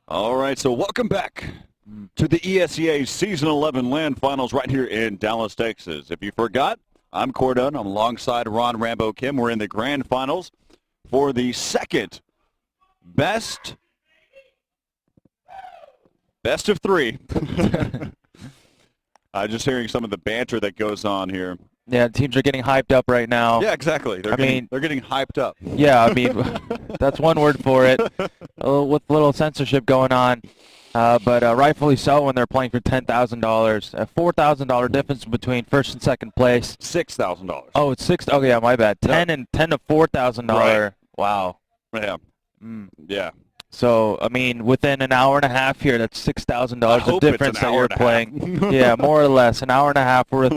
All right, so welcome back to the ESEA Season 11 LAN Finals right here in Dallas, Texas. If you forgot, I'm Cordon. I'm alongside Ron Rambo Kim. We're in the Grand Finals for the second best of three. Just hearing some of the banter that goes on here. Yeah, teams are getting hyped up right now. Yeah, exactly. They're getting hyped up. Yeah, I mean, that's one word for it. With a little censorship going on, but rightfully so when they're playing for $10,000. A $4,000 difference between first and second place. $6,000. Oh, it's $6,000. Oh, yeah, my bad. $10 to $4,000. Right. Wow. Yeah. Yeah. So, I mean, within an hour and a half here, that's $6,000 of difference that you're playing. Yeah, more or less. An hour and a half worth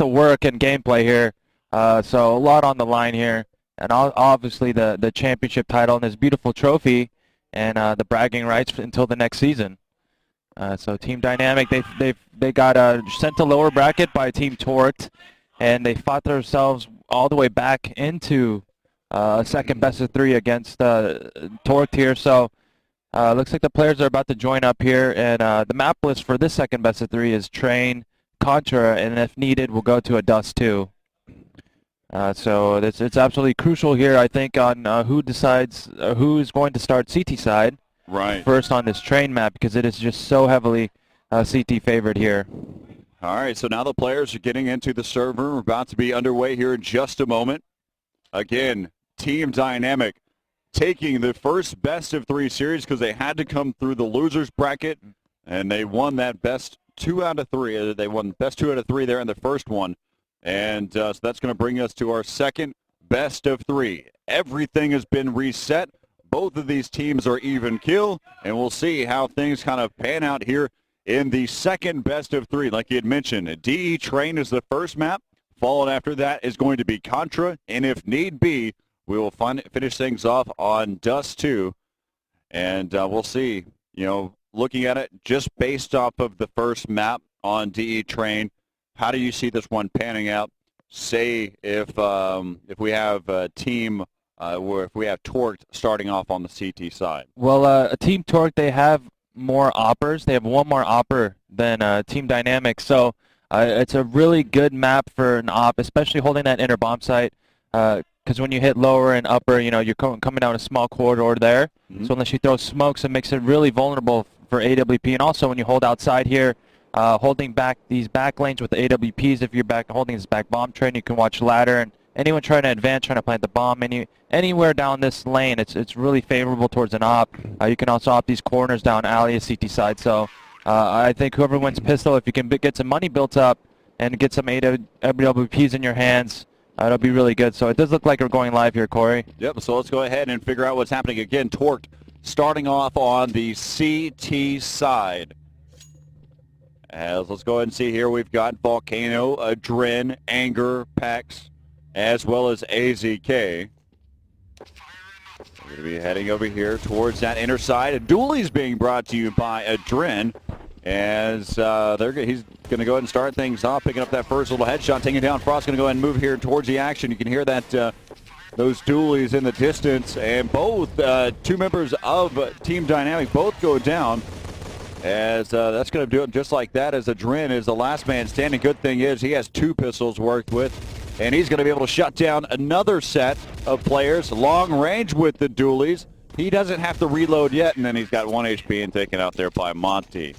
of work and gameplay here. So a lot on the line here. And obviously the championship title and this beautiful trophy and the bragging rights until the next season. So Team Dynamic, they got sent to lower bracket by Team Torqued, and they fought themselves all the way back into second best of three against Torqued here. So looks like the players are about to join up here, and the map list for this second best of three is Train, Contra, and if needed, we'll go to a Dust 2. So it's absolutely crucial here, I think, on who decides who is going to start CT side first on this Train map, because it is just so heavily CT favored here. All right, so now the players are getting into the server. We're about to be underway here in just a moment. Again, Team Dynamic taking the first best of three series because they had to come through the losers bracket, and they won that best 2 out of 3. They won best 2 out of 3 there in the first one. And so that's going to bring us to our second best of 3. Everything has been reset. Both of these teams are even kill, and we'll see how things kind of pan out here in the second best of 3. Like you had mentioned, DE Train is the first map. Followed after that is going to be Contra, and if need be, we will finish things off on Dust 2. And we'll see, looking at it just based off of the first map on DE Train, how do you see this one panning out? Say if we have a team where if we have Torqued starting off on the CT side. Well, a Team Torqued, they have more oppers. They have one more opper than Team Dynamic. So it's a really good map for an op, especially holding that inner bomb site. Because when you hit lower and upper, you're coming down a small corridor there. So unless you throw smokes, it makes it really vulnerable for AWP. And also when you hold outside here, holding back these back lanes with the AWPs, if you're holding this back bomb train, you can watch ladder. And anyone trying to advance, trying to plant the bomb, anywhere down this lane, it's really favorable towards an op. You can also op these corners down alley, CT side. So I think whoever wins pistol, if you can get some money built up and get some AWPs in your hands, it'll be really good. So it does look like we're going live here, Corey. Yep, so let's go ahead and figure out what's happening again. Torqued starting off on the CT side. Let's go ahead and see here. We've got Volcano, Adren, Anger, Pax, as well as AZK. We're going to be heading over here towards that inner side. A duel is being brought to you by Adren. As he's going to go ahead and start things off, picking up that first little headshot, taking down Frost. Going to go ahead and move here towards the action. You can hear that those dualies in the distance, and both 2 members of Team Dynamic both go down. As that's going to do it just like that, as Adren is the last man standing. Good thing is he has 2 pistols worked with, and he's going to be able to shut down another set of players long range with the dualies. He doesn't have to reload yet, and then he's got 1 HP and taken out there by Monty.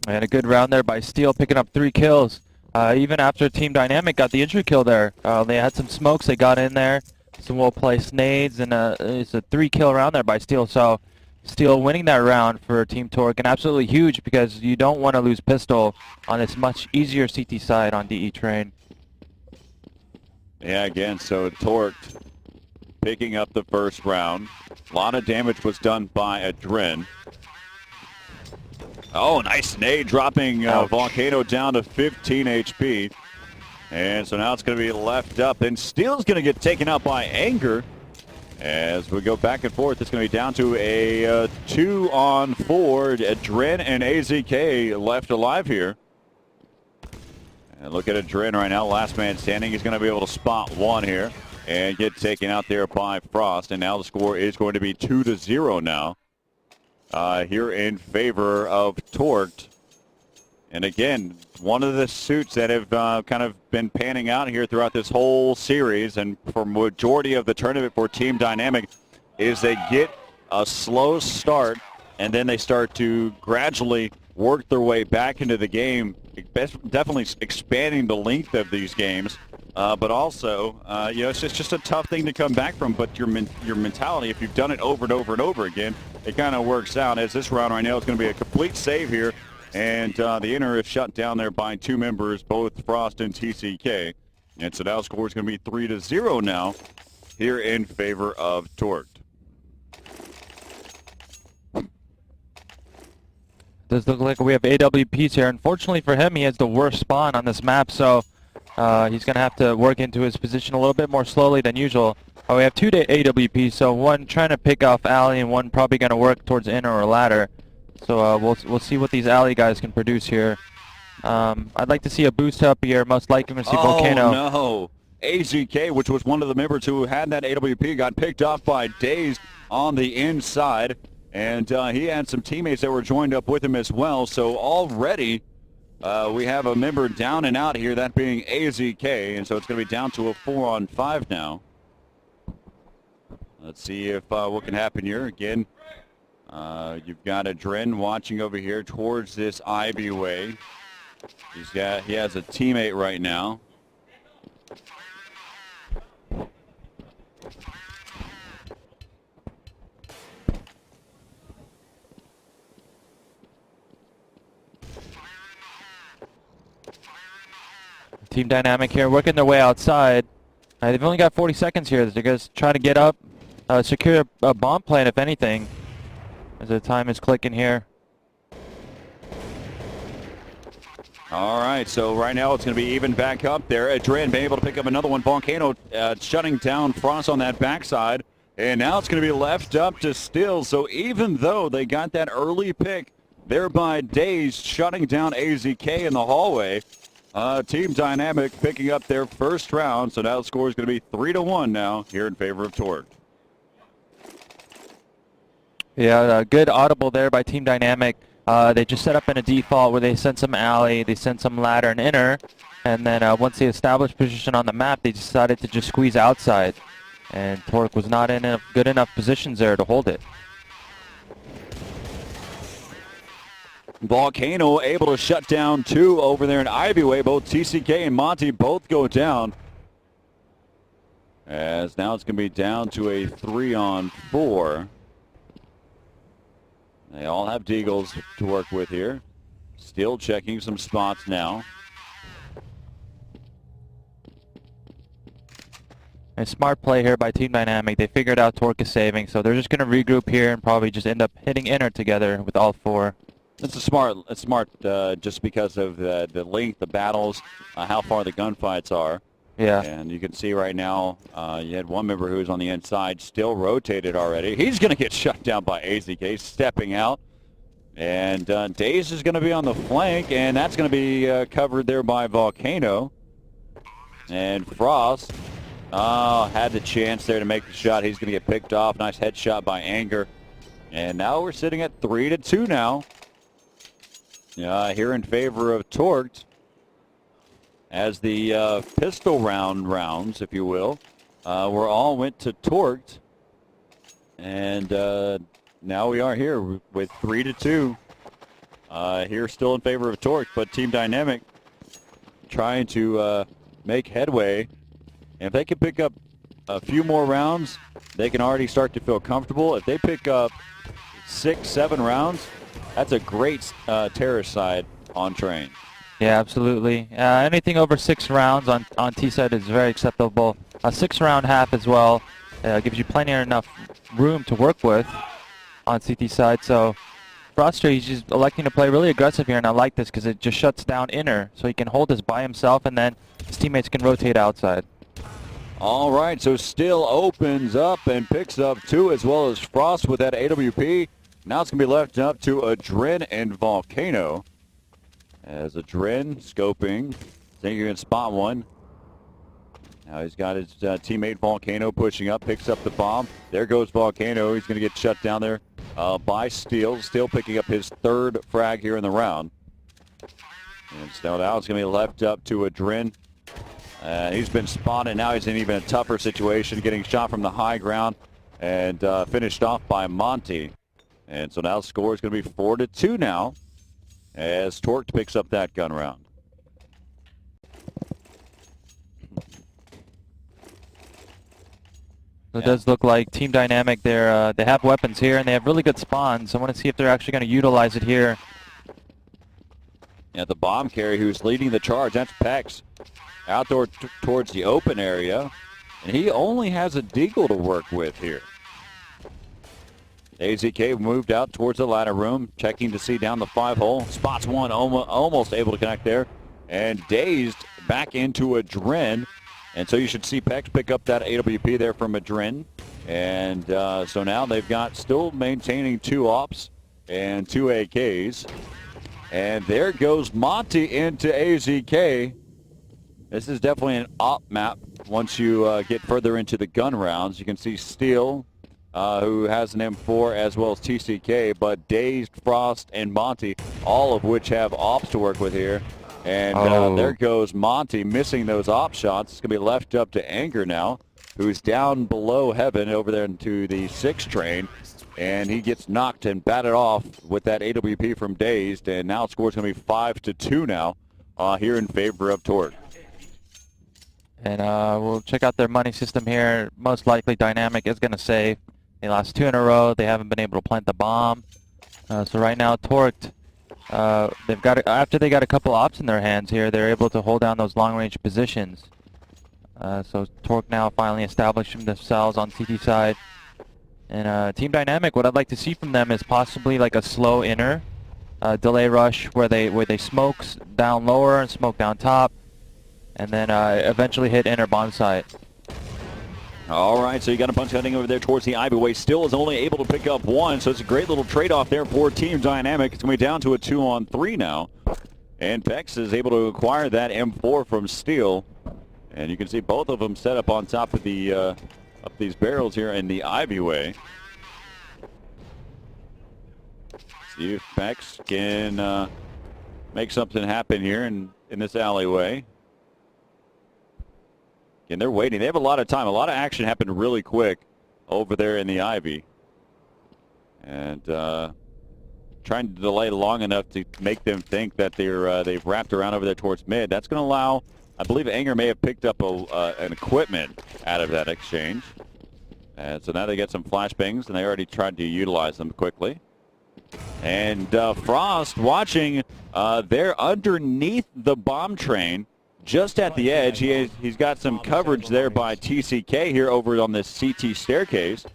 And a good round there by Steel, picking up 3 kills. Even after Team Dynamic got the entry kill there. They had some smokes, they got in there. Some well-placed nades, and it's a 3-kill round there by Steel. So Steel winning that round for Team Torqued, and absolutely huge because you don't want to lose pistol on this much easier CT side on DE Train. Yeah, again, so Torqued picking up the first round. A lot of damage was done by Adren. Oh, nice nade, dropping Volcano down to 15 HP. And so now it's going to be left up, and Steel's going to get taken out by Anger. As we go back and forth, it's going to be down to a 2-on-4. Adren and AZK left alive here. And look at Adren right now, last man standing. He's going to be able to spot one here and get taken out there by Frost. And now the score is going to be 2-0 now. here in favor of Torqued. And again, one of the suits that have kind of been panning out here throughout this whole series and for majority of the tournament for Team Dynamic is they get a slow start and then they start to gradually work their way back into the game, definitely expanding the length of these games. But also, it's just a tough thing to come back from. But your mentality, if you've done it over and over and over again, it kind of works out. As this round right now is going to be a complete save here. And the inner is shut down there by two members, both Frost and TCK. And so now score is going to be 3-0 now here in favor of Torqued. Does look like we have AWPs here. Unfortunately for him, he has the worst spawn on this map, so he's going to have to work into his position a little bit more slowly than usual. We have two AWPs, so one trying to pick off alley and one probably going to work towards inner or ladder. So we'll see what these alley guys can produce here. I'd like to see a boost up here. Most likely going to see Volcano. Oh, no. AZK, which was one of the members who had that AWP, got picked off by Dazed on the inside. And he had some teammates that were joined up with him as well. So already we have a member down and out here, that being AZK. And so it's going to be down to a 4-on-5 now. Let's see if what can happen here. Again, you've got Adren watching over here towards this Ivy way. He has a teammate right now. Team Dynamic here working their way outside. They've only got 40 seconds here. They're just trying to get up, secure a bomb plant if anything, as the time is clicking here. All right, so right now it's going to be even back up there. Adren being able to pick up another one. Volcano shutting down Frost on that backside. And now it's going to be left up to Still. So even though they got that early pick, thereby Dazed shutting down AZK in the hallway, Team Dynamic picking up their first round. So now the score is going to be 3-1 now here in favor of Torqued. Yeah, good audible there by Team Dynamic. They just set up in a default where they sent some alley, they sent some ladder and inner, and then once they established position on the map, they decided to just squeeze outside. And Torqued was not in good enough positions there to hold it. Volcano able to shut down two over there in Ivyway. Both TCK and Monty both go down. As now it's going to be down to a 3-on-4. They all have Deagles to work with here. Still checking some spots now. A smart play here by Team Dynamic. They figured out Torqued is saving, so they're just going to regroup here and probably just end up hitting inner together with all four. It's smart just because of the length, the battles, how far the gunfights are. Yeah. And you can see right now, you had one member who's on the inside, still rotated already. He's going to get shut down by AZK, stepping out. And Daze is going to be on the flank, and that's going to be covered there by Volcano. And Frost had the chance there to make the shot. He's going to get picked off. Nice headshot by Anger. And now we're sitting at 3-2 now. Here in favor of Torqued. As the pistol rounds, if you will, were all went to Torqued. And now we are here with 3-2. Here still in favor of Torqued, but Team Dynamic trying to make headway. And if they can pick up a few more rounds, they can already start to feel comfortable. If they pick up 6-7 rounds, that's a great terrorist side on train. Yeah, absolutely. Anything over 6 rounds on T side is very acceptable. A 6-round half as well gives you plenty of enough room to work with on CT side. So Froster, he's just electing to play really aggressive here, and I like this because it just shuts down inner, so he can hold this by himself, and then his teammates can rotate outside. All right, so Still opens up and picks up 2 as well as Frost with that AWP. Now it's going to be left up to Adren and Volcano. As Adren scoping, thinking he can spot one. Now he's got his teammate Volcano pushing up, picks up the bomb. There goes Volcano. He's going to get shut down there by Steele. Steele picking up his third frag here in the round. And so now it's going to be left up to Adrin. He's been spotted. Now he's in even a tougher situation, getting shot from the high ground and finished off by Monty. And so now the score is going to be 4-2 now as Torque picks up that gun round. So it does look like Team Dynamic, they have weapons here, and they have really good spawns. I want to see if they're actually going to utilize it here. Yeah, the bomb carrier who's leading the charge, that's Pex, outdoor towards the open area. And he only has a deagle to work with here. AZK moved out towards the ladder room, checking to see down the 5-hole. Spots one, almost able to connect there. And Dazed back into Adrin. And so you should see Pex pick up that AWP there from Adrin. And so now they've got still maintaining 2 ops and 2 AKs. And there goes Monty into AZK. This is definitely an op map once you get further into the gun rounds. You can see Steele, who has an M4, as well as TCK, but Dazed, Frost, and Monty, all of which have ops to work with here. And there goes Monty missing those op shots. It's going to be left up to Anger now, who's down below Heaven over there into the 6 train. And he gets knocked and batted off with that AWP from Dazed. And now the score's going to be 5-2 now here in favor of Torque. And we'll check out their money system here. Most likely Dynamic is going to save. They lost 2 in a row. They haven't been able to plant the bomb. So right now Torque, they've got after they got a couple ops in their hands here, they're able to hold down those long-range positions. So Torque now finally establishing themselves on CT side. And Team Dynamic, what I'd like to see from them is possibly like a slow inner delay rush where they smoke down lower and smoke down top, and then eventually hit inner bomb site. All right, so you got a bunch heading over there towards the Ivyway. Still is only able to pick up 1, so it's a great little trade-off there for Team Dynamic. It's going to be down to a 2-on-3 now. And Pex is able to acquire that M4 from Steele. And you can see both of them set up on top of the up these barrels here in the Ivyway. See if Pex can make something happen here in this alleyway. And they're waiting. They have a lot of time. A lot of action happened really quick over there in the Ivy. And trying to delay long enough to make them think that they've wrapped around over there towards mid. That's going to allow, I believe Anger may have picked up an equipment out of that exchange. And so now they get some flashbangs, and they already tried to utilize them quickly. And Frost watching there underneath the bomb train. Just at the edge, he's got some coverage there by TCK here over on this CT staircase,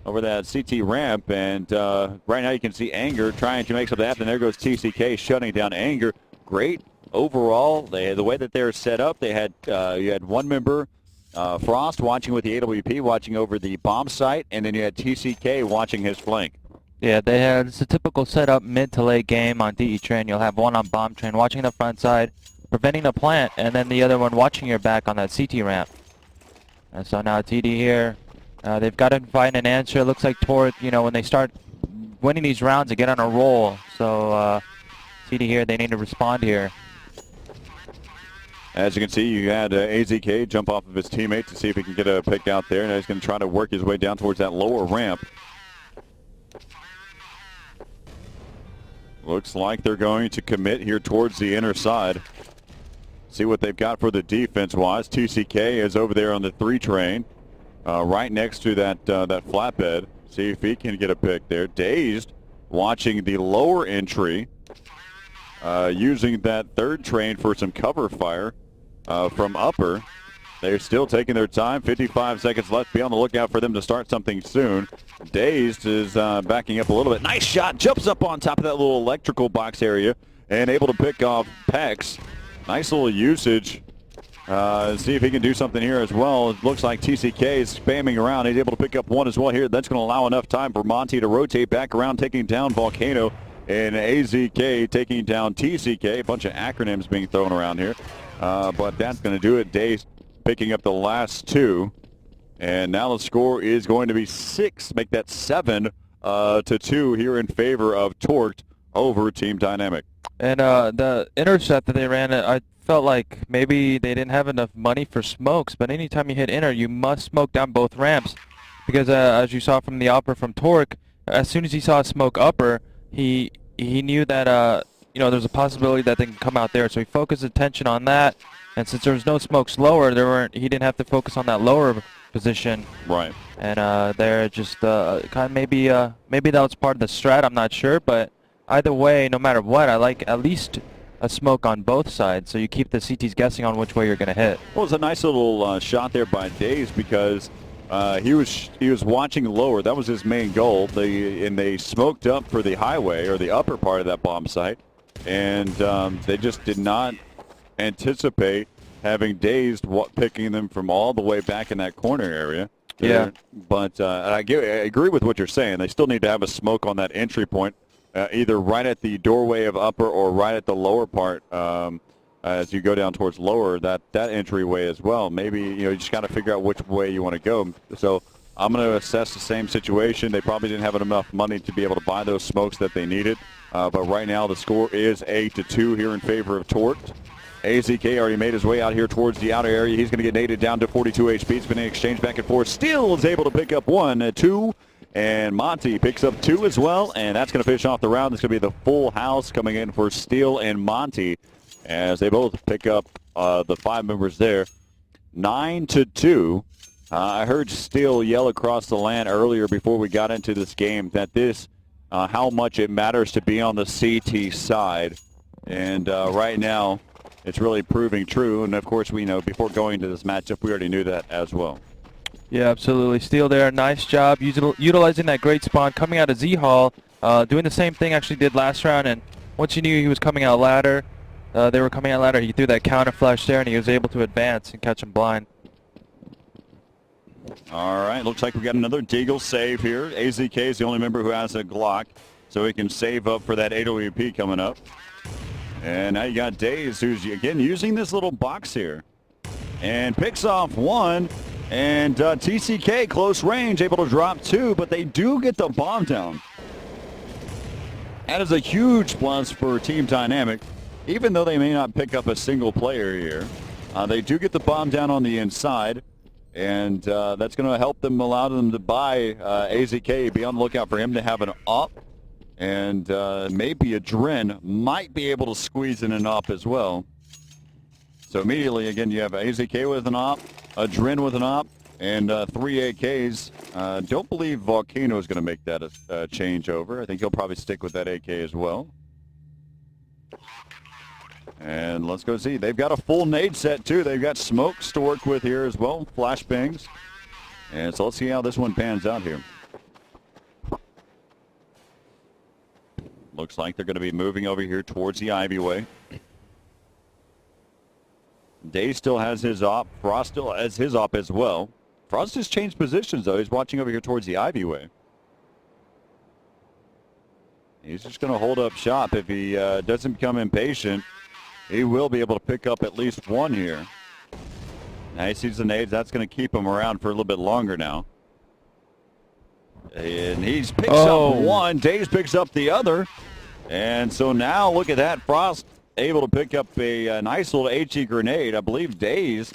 over that CT ramp, and right now you can see Anger trying to make something happen. There goes TCK shutting down Anger. Great overall. The way that they're set up, they had you had one member, Frost, watching with the AWP, watching over the bomb site, and then you had TCK watching his flank. Yeah, it's a typical setup mid to late game on DE train. You'll have one on bomb train watching the front side, preventing the plant, and then the other one watching your back on that CT ramp. And so now TD here, they've got to find an answer. It looks like Torque, when they start winning these rounds, they get on a roll. So TD here, they need to respond here. As you can see, you had AZK jump off of his teammate to see if he can get a pick out there. Now he's going to try to work his way down towards that lower ramp. Looks like they're going to commit here towards the inner side. See what they've got for the defense-wise. TCK is over there on the 3 train, right next to that flatbed. See if he can get a pick there. Dazed, watching the lower entry, using that 3rd train for some cover fire from upper. They're still taking their time. 55 seconds left. Be on the lookout for them to start something soon. Dazed is backing up a little bit. Nice shot. Jumps up on top of that little electrical box area and able to pick off Pex. Nice little usage. See if he can do something here as well. It looks like TCK is spamming around. He's able to pick up 1 as well here. That's going to allow enough time for Monty to rotate back around, taking down Volcano. And AZK taking down TCK. A bunch of acronyms being thrown around here. But that's going to do it. Dazed picking up the last 2. And now the score is going to be 6. Make that 7 to 2 here in favor of Torqued over Team Dynamic. And the intercept that they ran, I felt like maybe they didn't have enough money for smokes, but anytime you hit inter, you must smoke down both ramps. Because as you saw from the upper from Torque, as soon as he saw a smoke upper, he knew that there's a possibility that they can come out there. So he focused attention on that. And since there was no smokes lower, he didn't have to focus on that lower position. Right. And they're just kind of maybe that was part of the strat. I'm not sure, but either way, no matter what, I like at least a smoke on both sides, so you keep the CTs guessing on which way you're going to hit. Well, it was a nice little shot there by Days because he was watching lower. That was his main goal. They smoked up for the highway or the upper part of that bomb site, and they just did not anticipate having Dazed picking them from all the way back in that corner area. Yeah. But I agree with what you're saying. They still need to have a smoke on that entry point, either right at the doorway of upper or right at the lower part as you go down towards lower, that entryway as well. Maybe you just got to figure out which way you want to go. So I'm going to assess the same situation. They probably didn't have enough money to be able to buy those smokes that they needed. But right now the score is 8-2 here in favor of Torqued. AZK already made his way out here towards the outer area. He's going to get naded down to 42 HP. It's been an exchange back and forth. Steele is able to pick up 1, 2, and Monty picks up 2 as well, and that's going to finish off the round. It's going to be the full house coming in for Steele and Monty as they both pick up the 5 members there. 9-2. I heard Steele yell across the LAN earlier before we got into this game that how much it matters to be on the CT side, and right now it's really proving true. And of course, we know before going into this matchup, we already knew that as well. Yeah, absolutely. Steele there, nice job utilizing that great spawn, coming out of Z-Hall, doing the same thing actually did last round. And once you knew he was coming out ladder, they were coming out ladder, he threw that counter flash there, and he was able to advance and catch him blind. All right, looks like we got another Deagle save here. AZK is the only member who has a Glock, so he can save up for that AWP coming up. And now you got Daze, who's, again, using this little box here. And picks off 1. And TCK, close range, able to drop 2. But they do get the bomb down. That is a huge plus for Team Dynamic. Even though they may not pick up a single player here, they do get the bomb down on the inside. And that's going to help them, allow them to buy AZK. Be on the lookout for him to have an up. And maybe a Dren might be able to squeeze in an op as well. So immediately, again, you have AZK with an op, a Dren with an op, and 3 AKs. Don't believe Volcano is going to make that a changeover. I think he'll probably stick with that AK as well. And let's go see. They've got a full nade set, too. They've got smokes to work with here as well, flashbangs. And so let's see how this one pans out here. Looks like they're going to be moving over here towards the Ivyway. Day still has his op. Frost still has his op as well. Frost has changed positions, though. He's watching over here towards the Ivyway. He's just going to hold up shop. If he doesn't become impatient, he will be able to pick up at least 1 here. Now he sees the nades. That's going to keep him around for a little bit longer now. And he picks up 1. Daze picks up the other. And so now look at that. Frost able to pick up a nice little HE grenade. I believe Daze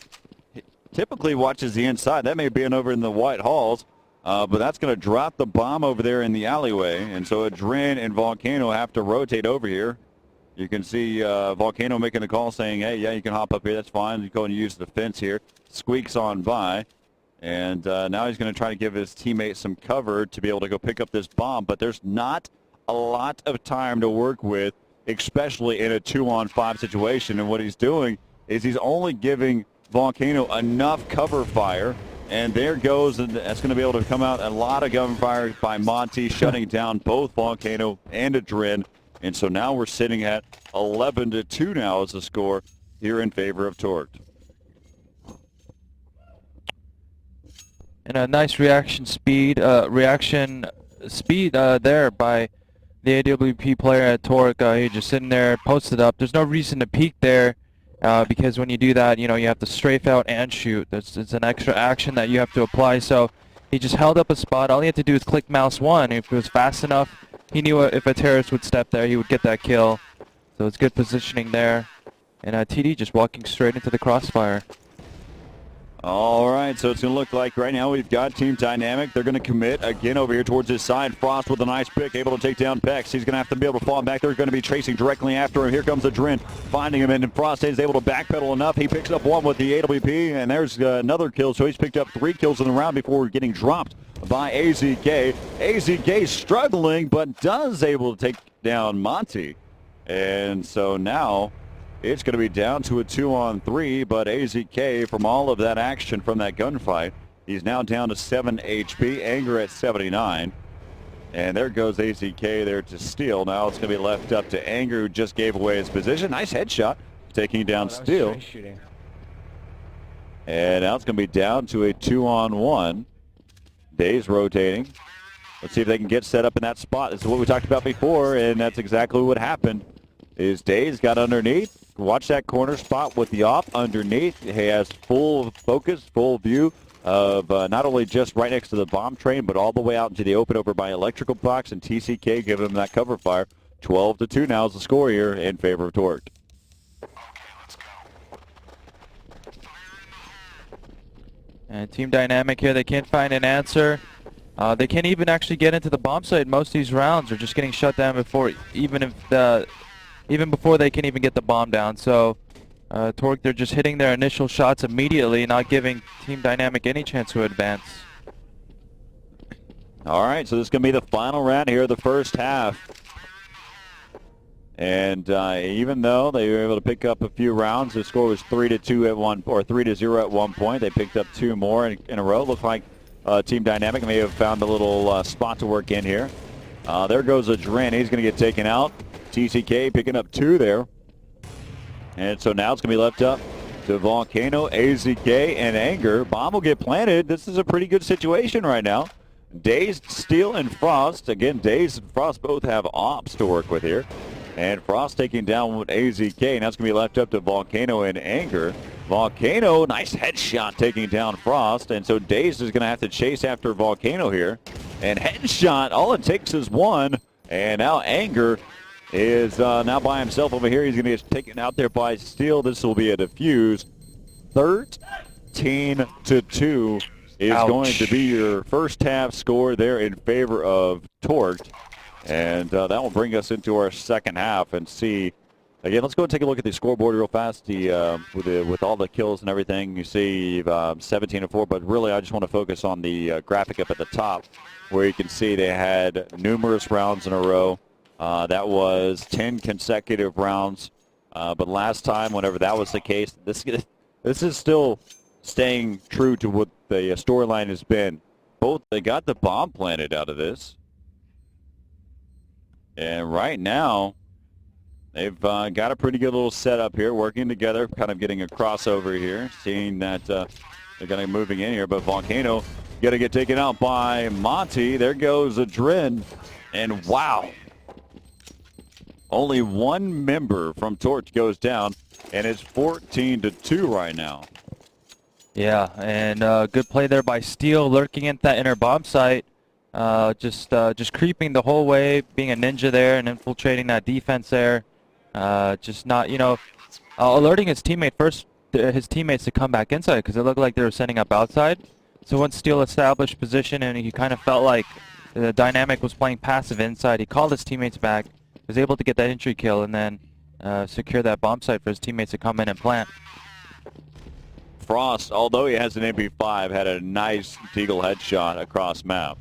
typically watches the inside. That may be over in the White Halls. But that's going to drop the bomb over there in the alleyway. And so Adren and Volcano have to rotate over here. You can see Volcano making the call saying, hey, yeah, you can hop up here. That's fine. You go and use the fence here. Squeaks on by. And now he's going to try to give his teammate some cover to be able to go pick up this bomb. But there's not a lot of time to work with, especially in a 2-on-5 situation. And what he's doing is he's only giving Volcano enough cover fire. And there goes, and that's going to be able to come out a lot of gunfire by Monty, shutting down both Volcano and Adren. And so now we're sitting at 11-2 now as the score here in favor of Torqued. And a nice reaction speed there by the AWP player at Torque. He's just sitting there, posted up. There's no reason to peek there because when you do that, you have to strafe out and shoot. It's an extra action that you have to apply. So He just held up a spot. All he had to do was click mouse 1. If it was fast enough, he knew if a terrorist would step there, he would get that kill. So it's good positioning there. And TD just walking straight into the crossfire. All right, so it's going to look like right now we've got Team Dynamic. They're going to commit again over here towards his side. Frost with a nice pick, able to take down Pex. He's going to have to be able to fall back. They're going to be chasing directly after him. Here comes Adrin, finding him, and Frost is able to backpedal enough. He picks up one with the AWP, and there's another kill. So he's picked up 3 kills in the round before getting dropped by AZK. AZK struggling, but does able to take down Monty. And so now it's going to be down to a 2-on-3, but AZK, from all of that action from that gunfight, he's now down to 7 HP, Anger at 79. And there goes AZK there to steal. Now it's going to be left up to Anger, who just gave away his position. Nice headshot, taking down Steele. And now it's going to be down to a 2-on-1. Days rotating. Let's see if they can get set up in that spot. This is what we talked about before, and that's exactly what happened. Is Days got underneath. Watch that corner spot with the op underneath. He has full focus, full view of not only just right next to the bomb train, but all the way out into the open over by electrical box, and TCK giving him that cover fire. 12-2 now is the score here in favor of Torque. And Team Dynamic here, they can't find an answer. They can't even actually get into the bomb site. Most of these rounds are just getting shut down before, even before they can even get the bomb down. So Torque, they're just hitting their initial shots immediately, not giving Team Dynamic any chance to advance. All right, so this is going to be the final round here of the first half. And even though they were able to pick up a few rounds, the score was 3-2 at one, or 3-0 at one point. They picked up 2 more in a row. Looked like Team Dynamic may have found a little spot to work in here. There goes Adrin. He's going to get taken out. TCK picking up 2 there. And so now it's going to be left up to Volcano, AZK, and Anger. Bomb will get planted. This is a pretty good situation right now. Daze, Steel, and Frost. Again, Daze and Frost both have ops to work with here. And Frost taking down with AZK. Now it's going to be left up to Volcano and Anger. Volcano, nice headshot taking down Frost. And so Daze is going to have to chase after Volcano here. And headshot, all it takes is 1. And now Anger is now by himself over here. He's going to get taken out there by Steel. This will be a defuse. 13-2 is going to be your first half score there in favor of Torque. And that will bring us into our second half and see. Again, let's go and take a look at the scoreboard real fast. With all the kills and everything, you see 17-4. But really, I just want to focus on the graphic up at the top, where you can see they had numerous rounds in a row. That was 10 consecutive rounds. But last time, whenever that was the case, this is still staying true to what the storyline has been. Both, they got the bomb planted out of this. And right now, they've got a pretty good little setup here, working together, kind of getting a crossover here, seeing that they're going to be moving in here. But Volcano going to get taken out by Monty. There goes Adrin. And wow. Only 1 member from Torch goes down, and it's 14-2 right now. Yeah, and good play there by Steel, lurking at that inner bomb site. Just creeping the whole way, being a ninja there and infiltrating that defense there. Just not, alerting his teammates to come back inside, because it looked like they were setting up outside. So once Steel established position and he kind of felt like the Dynamic was playing passive inside, he called his teammates back, was able to get that entry kill, and then secure that bomb site for his teammates to come in and plant. Frost, although he has an MP5, had a nice Deagle headshot across map.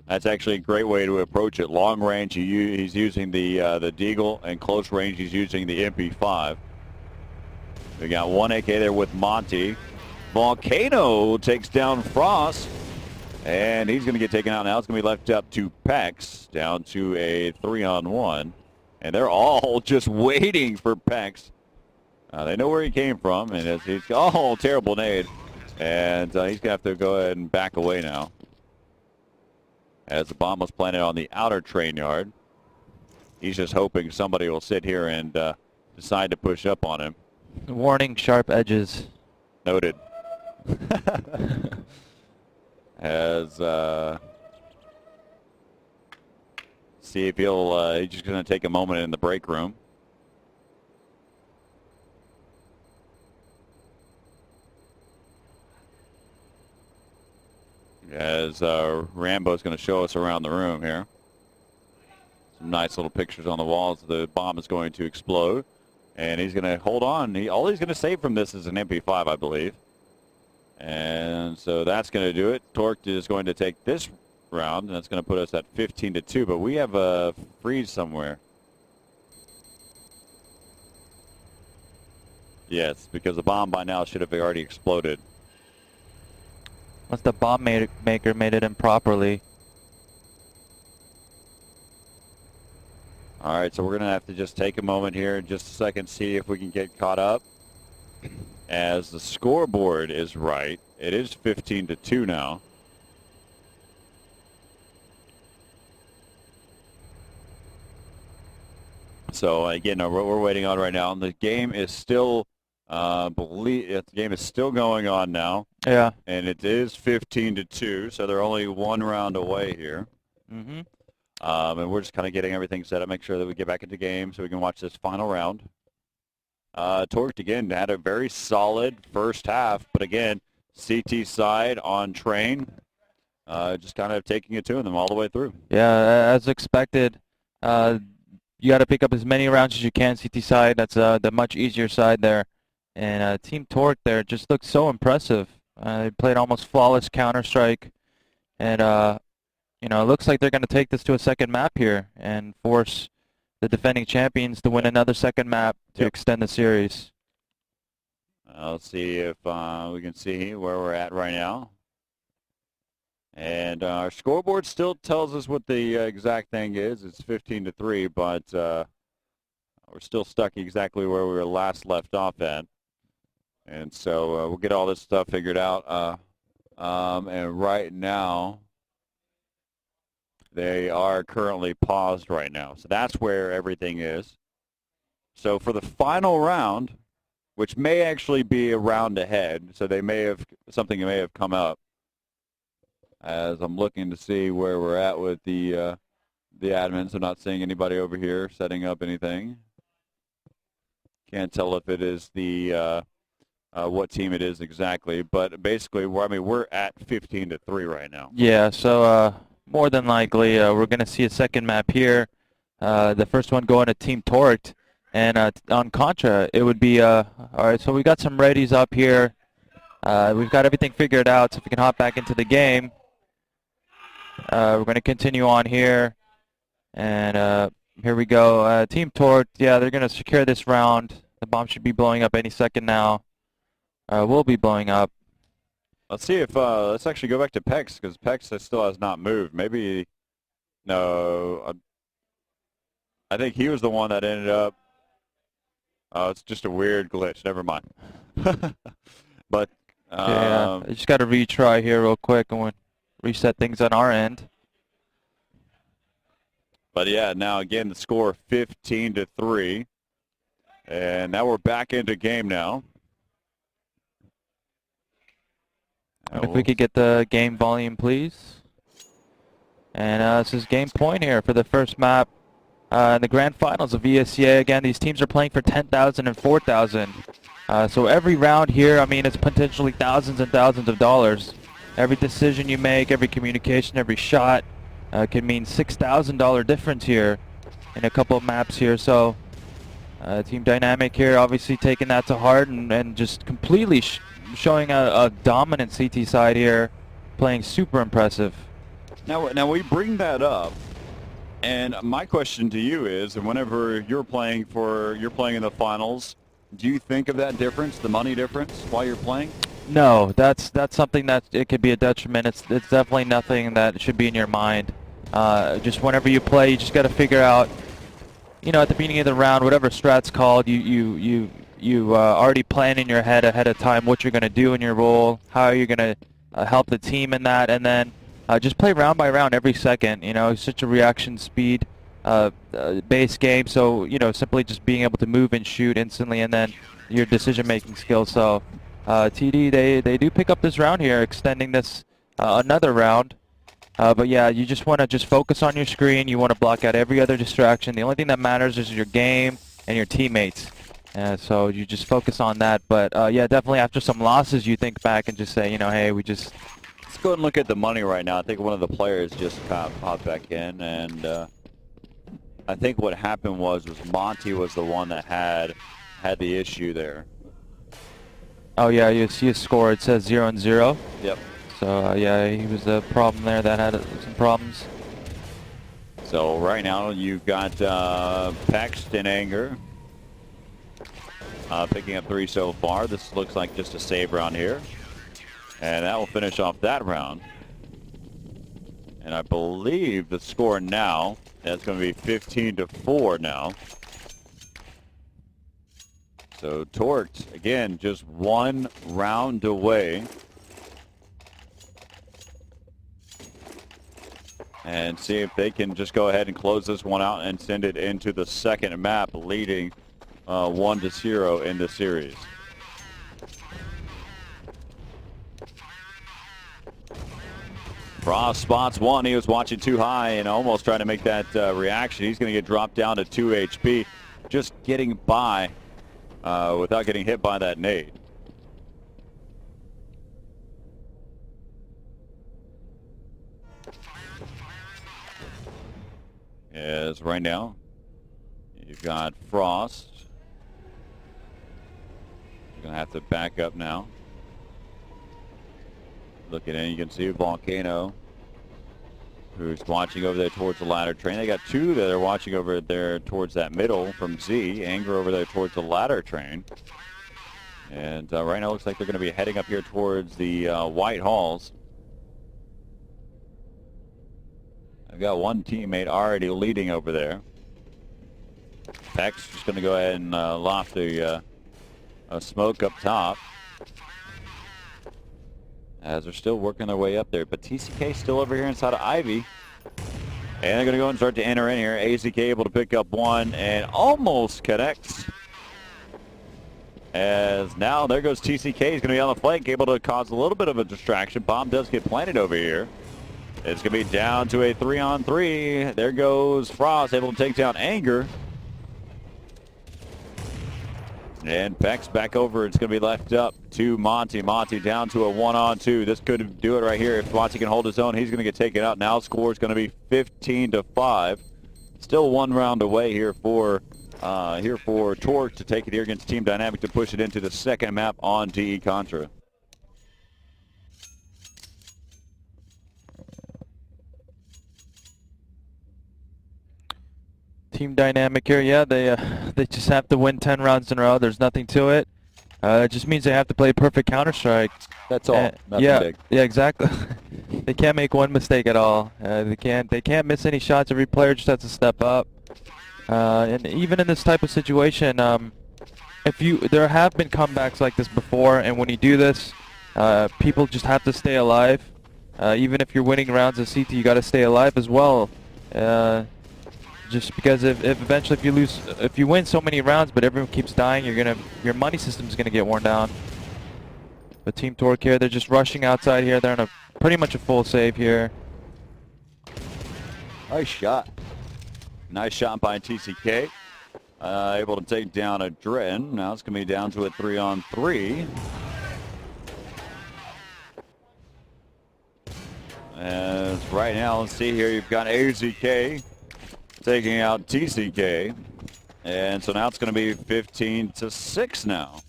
That's actually a great way to approach it. Long range, he's using the Deagle, and close range, he's using the MP5. We got 1 AK there with Monty. Volcano takes down Frost, and he's going to get taken out now. It's going to be left up to Pex, down to a 3-on-1. And they're all just waiting for Pex. They know where he came from, and he's terrible nade. And he's going to have to go ahead and back away now, as the bomb was planted on the outer train yard. He's just hoping somebody will sit here and decide to push up on him. Warning, sharp edges. Noted. As see if he's just going to take a moment in the break room. As Rambo's going to show us around the room here. Some nice little pictures on the walls. The bomb is going to explode, and he's going to hold on. All he's going to save from this is an MP5, I believe. And so that's going to do it. Torque is going to take this round, and that's going to put us at 15-2. But we have a freeze somewhere. Yes, because the bomb by now should have already exploded. Unless the bomb maker made it improperly. All right, so we're going to have to just take a moment here in just a second, see if we can get caught up. As the scoreboard is right, it is 15-2 now. So again, what we're waiting on right now, and the game is still, the game is still going on now. Yeah. And it is 15-2, so they're only one round away here. Mm-hmm. And we're just kind of getting everything set up, make sure that we get back into game so we can watch this final round. Torqued again had a very solid first half, but again, CT side on train, just kind of taking it to them all the way through. Yeah, as expected. You got to pick up as many rounds as you can. CT side, that's the much easier side there. And Team Torque there just looked so impressive. They played almost flawless Counter-Strike. And, it looks like they're going to take this to a second map here and force the defending champions to win another second map to extend the series. Let's see if we can see where we're at right now. And our scoreboard still tells us what the exact thing is. It's 15-3, but we're still stuck exactly where we were last left off at. And so we'll get all this stuff figured out. And right now, they are currently paused right now. So that's where everything is. So for the final round, which may actually be a round ahead, so something may have come up. As I'm looking to see where we're at with the admins. I'm not seeing anybody over here setting up anything. Can't tell if it is the what team it is exactly, but basically, we're at 15-3 right now. Yeah, so more than likely, we're going to see a second map here. The first one going to Team Torqued, and on Contra, it would be all right. So we got some readies up here. We've got everything figured out, so if we can hop back into the game. We're going to continue on here, and here we go. Team Torqued, yeah, they're going to secure this round. The bomb should be blowing up any second now. Will be blowing up. Let's see if let's actually go back to Pex, because Pex still has not moved. Maybe no. I think he was the one that ended up. Oh, it's just a weird glitch. Never mind. But yeah, I just got to retry here real quick and we'll reset things on our end. But yeah, now again the score 15-3, and now we're back into game now. And if we could get the game volume, please. And this is game point here for the first map in the grand finals of ESEA. Again, these teams are playing for 10,000 and 4,000. So every round here, it's potentially thousands and thousands of dollars. Every decision you make, every communication, every shot can mean $6,000 difference here in a couple of maps here. So Team Dynamic here obviously taking that to heart and just completely showing a dominant CT side here, playing super impressive. Now we bring that up, and my question to you is, and whenever you're playing in the finals, do you think of that difference, the money difference, while you're playing? No, that's something that it could be a detriment. It's definitely nothing that should be in your mind. Just whenever you play, you just got to figure out, at the beginning of the round, whatever strat's called, you already plan in your head ahead of time what you're going to do in your role, how you're going to help the team in that, and then just play round by round every second. It's such a reaction speed base game, so simply just being able to move and shoot instantly, and then your decision-making skills. So TD, they do pick up this round here, extending this another round. But yeah, you just want to just focus on your screen. You want to block out every other distraction. The only thing that matters is your game and your teammates. So you just focus on that. But yeah, definitely after some losses, you think back and just say, you know, hey, we just... Let's go ahead and look at the money right now. I think one of the players just popped back in, and I think what happened was Monty was the one that had the issue there. Oh yeah, you see his score. It says 0-0. Yep. So yeah, he was the problem there that had some problems. So right now you've got Pext in anger. Picking up 3 so far. This looks like just a save round here. And that will finish off that round. And I believe the score now, that's going to be 15-4 now. So Torqued, again, just 1 round away. And see if they can just go ahead and close this one out and send it into the second map, leading 1-0 in the series. Frost spots one. He was watching too high and almost trying to make that reaction. He's going to get dropped down to 2 HP, just getting by without getting hit by that nade. As right now, you've got Frost. You're going to have to back up now. Looking in, you can see Volcano, who's watching over there towards the ladder train. They got 2 that are watching over there towards that middle from Z. Anger over there towards the ladder train. And right now it looks like they're going to be heading up here towards the White Halls. I've got one teammate already leading over there. Peck's just going to go ahead and loft a smoke up top. As they're still working their way up there. But TCK still over here inside of Ivy. And they're going to go and start to enter in here. AZK able to pick up 1 and almost connects. As now there goes TCK. He's going to be on the flank, able to cause a little bit of a distraction. Bomb does get planted over here. It's going to be down to a 3-on-3. There goes Frost, able to take down Anger. And Peck's back over. It's going to be left up to Monty. Monty down to a 1-on-2. This could do it right here. If Monty can hold his own, he's going to get taken out. Now score is going to be 15-5. Still 1 round away here for Torque to take it here against Team Dynamic to push it into the second map on DE Contra. Team Dynamic here, yeah, they just have to win 10 rounds in a row. There's nothing to it. It just means they have to play perfect Counter-Strike. That's all. Nothing yeah, big. Yeah, exactly. They can't make one mistake at all. They can't miss any shots. Every player just has to step up. And even in this type of situation, there have been comebacks like this before, and when you do this, people just have to stay alive. Even if you're winning rounds at CT, you got to stay alive as well. Just because if you win so many rounds but everyone keeps dying, your money system is gonna get worn down. But Team Torque here, they're just rushing outside here. They're on pretty much a full save here. Nice shot. Nice shot by TCK. Able to take down a Dren. Now it's gonna be down to a 3-on-3. As right now, let's see here, you've got AZK taking out TCK. And so now it's going to be 15-6 now.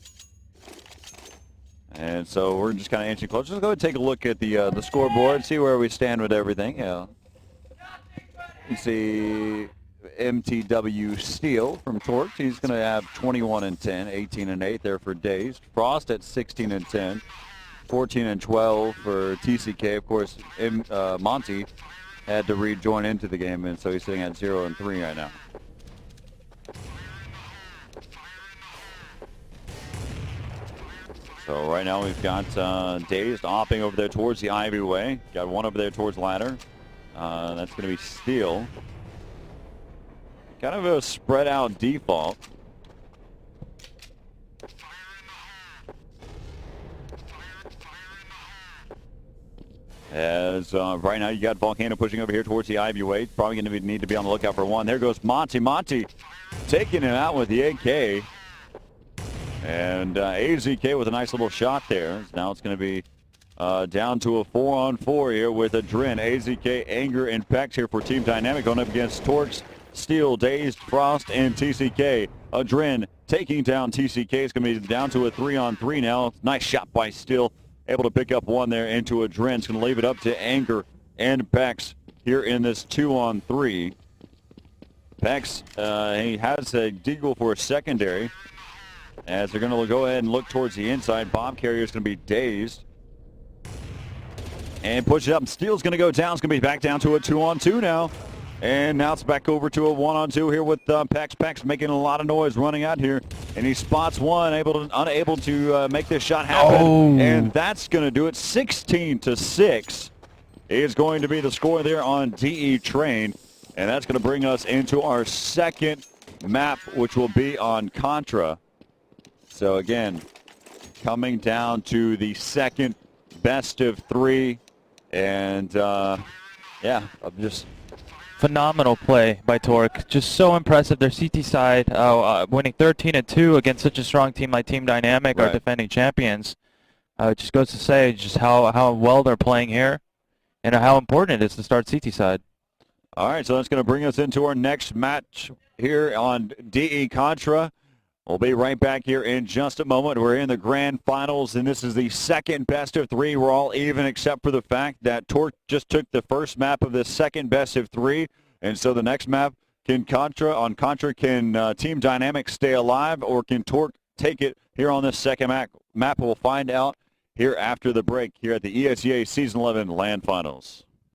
And so we're just kind of inching closer. Let's go ahead and take a look at the scoreboard, see where we stand with everything. You see MTW Steel from Torque. He's going to have 21-10, 18-8 there for Dazed. Frost at 16-10, 14-12 for TCK. Of course, Monty had to rejoin into the game, and so he's sitting at 0-3 right now. So right now we've got Dazed opping over there towards the Ivy way. Got one over there towards ladder. That's going to be Steel. Kind of a spread out default. As right now you got Volcano pushing over here towards the Ivy Way. Probably going to need to be on the lookout for one. There goes Monty. Monty taking it out with the AK. And AZK with a nice little shot there. Now it's going to be down to a 4-on-4 here with Adrin, AZK, Anger, and Pex here for Team Dynamic going up against Torx, Steel, Dazed, Frost, and TCK. Adrin taking down TCK. It's going to be down to a 3-on-3 now. Nice shot by Steel. Able to pick up one there into Adrin. It's going to leave it up to Anger and Pex here in this 2-on-3. Pex, he has a deagle for a secondary. As they're going to go ahead and look towards the inside. Bomb carrier is going to be Dazed. And push it up. Steel's going to go down. It's going to be back down to a 2-on-2 now. And now it's back over to a 1-on-2 here with Pex. Pex making a lot of noise running out here. And he spots one, unable to make this shot happen. Oh. And that's going to do it. 16-6 is going to be the score there on DE Train. And that's going to bring us into our second map, which will be on Contra. So again, coming down to the second best of 3. And yeah, I'm just... Phenomenal play by Torque. Just so impressive. Their CT side winning 13-2 against such a strong team like Team Dynamic, right. Our defending champions. It just goes to say just how well they're playing here and how important it is to start CT side. All right, so that's going to bring us into our next match here on DE Contra. We'll be right back here in just a moment. We're in the grand finals, and this is the second best of 3. We're all even except for the fact that Torque just took the first map of the second best of 3. And so the next map, can Contra, can Team Dynamic stay alive, or can Torque take it here on this second map? We'll find out here after the break here at the ESEA Season 11 LAN Finals.